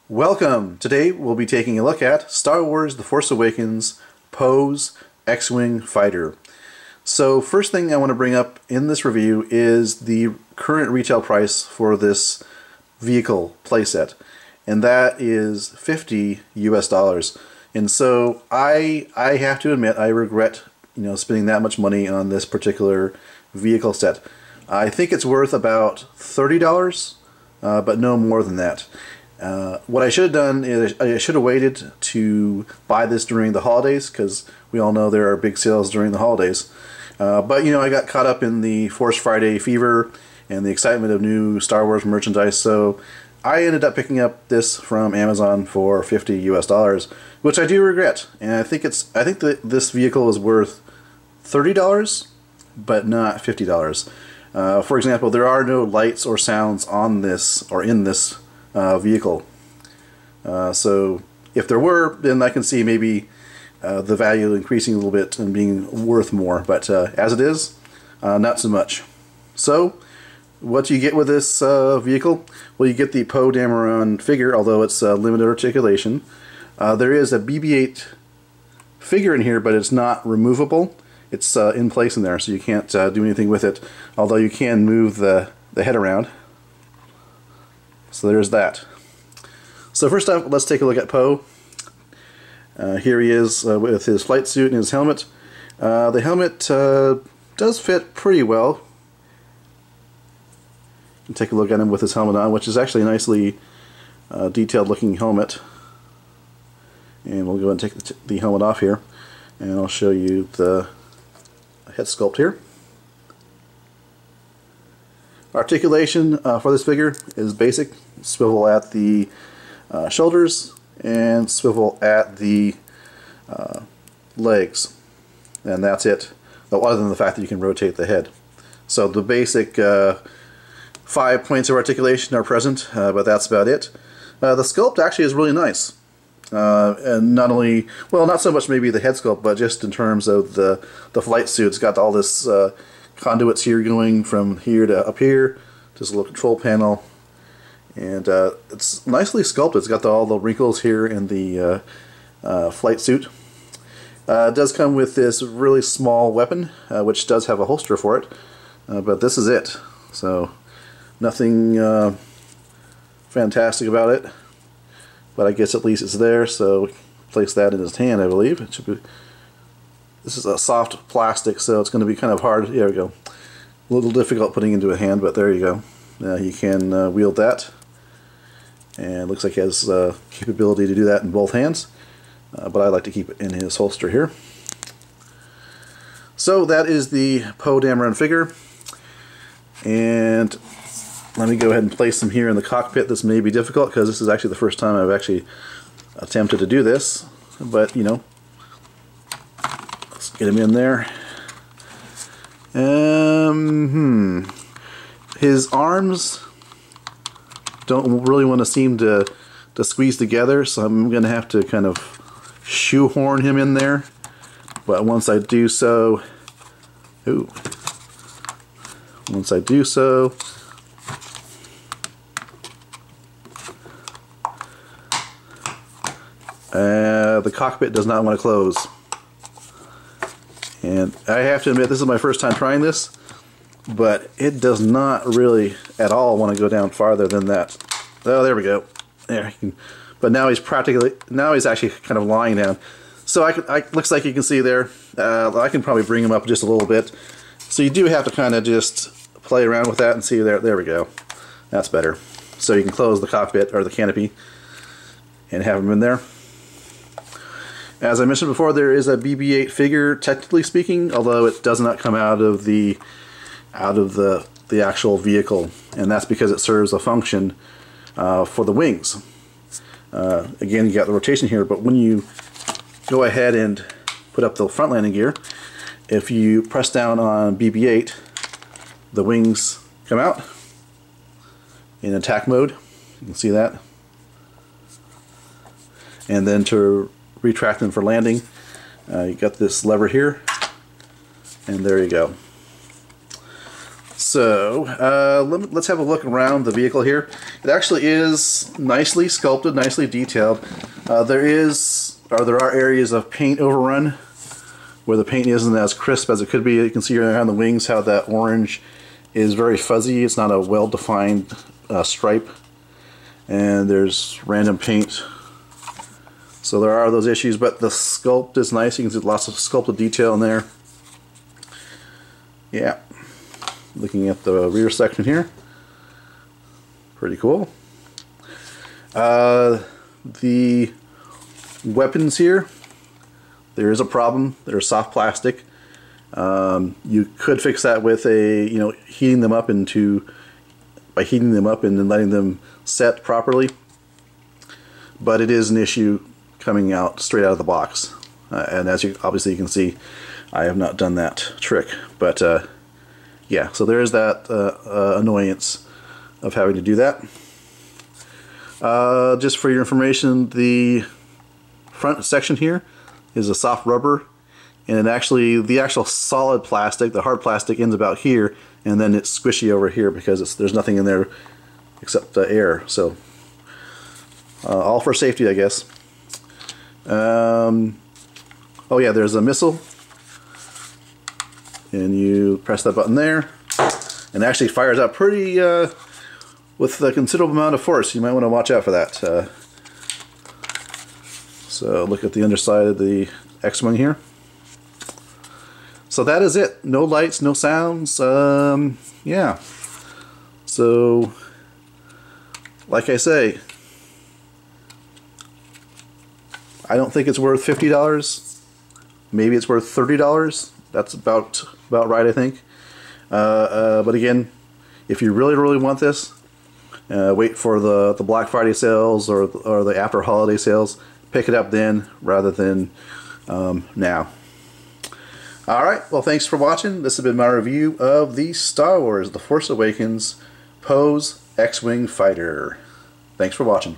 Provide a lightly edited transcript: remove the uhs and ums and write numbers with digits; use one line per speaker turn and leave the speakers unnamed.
Welcome! Today we'll be taking a look at Star Wars The Force Awakens Poe's X-Wing Fighter. So first thing I want to bring up in this review is the current retail price for this vehicle playset, and that is $50 US. And so I have to admit I regret spending that much money on this particular vehicle set. I think it's worth about $30, but no more than that. What I should have done is I should have waited to buy this during the holidays, because we all know there are big sales during the holidays. But I got caught up in the Force Friday fever and the excitement of new Star Wars merchandise, so I ended up picking up this from Amazon for $50 US, which I do regret. And I think that this vehicle is worth $30, but not $50. For example, there are no lights or sounds on this or in this vehicle. So if there were, then I can see maybe the value increasing a little bit and being worth more, but as it is, not so much. So what do you get with this vehicle? Well, you get the Poe Dameron figure, although it's limited articulation. There is a BB-8 figure in here, but it's not removable. It's in place in there, so you can't do anything with it, although you can move the head around. So there's that. So first up, let's take a look at Poe. Here he is with his flight suit and his helmet. The helmet does fit pretty well. You can take a look at him with his helmet on, which is actually a nicely detailed looking helmet. And we'll go ahead and take the helmet off here, and I'll show you the head sculpt here. Articulation for this figure is basic. Swivel at the shoulders and swivel at the legs, and that's it, other than the fact that you can rotate the head. So the basic 5 points of articulation are present, but that's about it. The sculpt actually is really nice. And not only, well, not so much maybe the head sculpt, but just in terms of the flight suit. It's got all this conduits here going from here to up here. Just a little control panel, and it's nicely sculpted. It's got all the wrinkles here in the flight suit. It does come with this really small weapon, which does have a holster for it, but this is it. So nothing fantastic about it, but I guess at least it's there. So place that in his hand, I believe. It should be. This is a soft plastic, so it's going to be kind of hard. There we go. A little difficult putting into a hand, but there you go. You can wield that, and it looks like he has capability to do that in both hands, but I like to keep it in his holster here. So that is the Poe Dameron figure, and let me go ahead and place him here in the cockpit. This may be difficult because this is actually the first time I've actually attempted to do this, but let's get him in there. His arms don't really want to seem to squeeze together, so I'm going to have to kind of shoehorn him in there. But once I do so, the cockpit does not want to close. And I have to admit, this is my first time trying this, but it does not really at all want to go down farther than that. Oh, there we go. There. But now he's actually kind of lying down. So looks like you can see there. I can probably bring him up just a little bit. So you do have to kind of just play around with that and see there. There we go. That's better. So you can close the cockpit or the canopy and have him in there. As I mentioned before, there is a BB-8 figure, technically speaking, although it does not come out of the actual vehicle, and that's because it serves a function for the wings. Again, you got the rotation here, but when you go ahead and put up the front landing gear, if you press down on BB-8, the wings come out in attack mode. You can see that. And then to retract them for landing, you got this lever here, and there you go. So let's have a look around the vehicle here. It actually is nicely sculpted, nicely detailed. There are areas of paint overrun where the paint isn't as crisp as it could be. You can see around the wings how that orange is very fuzzy. It's not a well-defined stripe, and there's random paint. So there are those issues, but the sculpt is nice. You can see lots of sculpted detail in there. Yeah. Looking at the rear section here. Pretty cool. The weapons here, there is a problem. They're soft plastic. You could fix that with heating them up and then letting them set properly. But it is an issue coming out straight out of the box. And as you obviously you can see, I have not done that trick. But yeah, so there is that annoyance of having to do that. Just for your information, the front section here is a soft rubber, and actually the actual solid plastic, the hard plastic, ends about here, and then it's squishy over here because there's nothing in there except air. So all for safety, I guess. Oh yeah, there's a missile, and you press that button there, and it actually fires out pretty with a considerable amount of force. You might want to watch out for that. So look at the underside of the X-Wing here. So that is it. No lights, no sounds. Yeah. So, like I say, I don't think it's worth $50. Maybe it's worth $30. That's about right, I think. But again, if you really want this, wait for the Black Friday sales or the after holiday sales. Pick it up then rather than now. Alright, well, thanks for watching. This has been my review of the Star Wars The Force Awakens Pose X-Wing Fighter. Thanks for watching.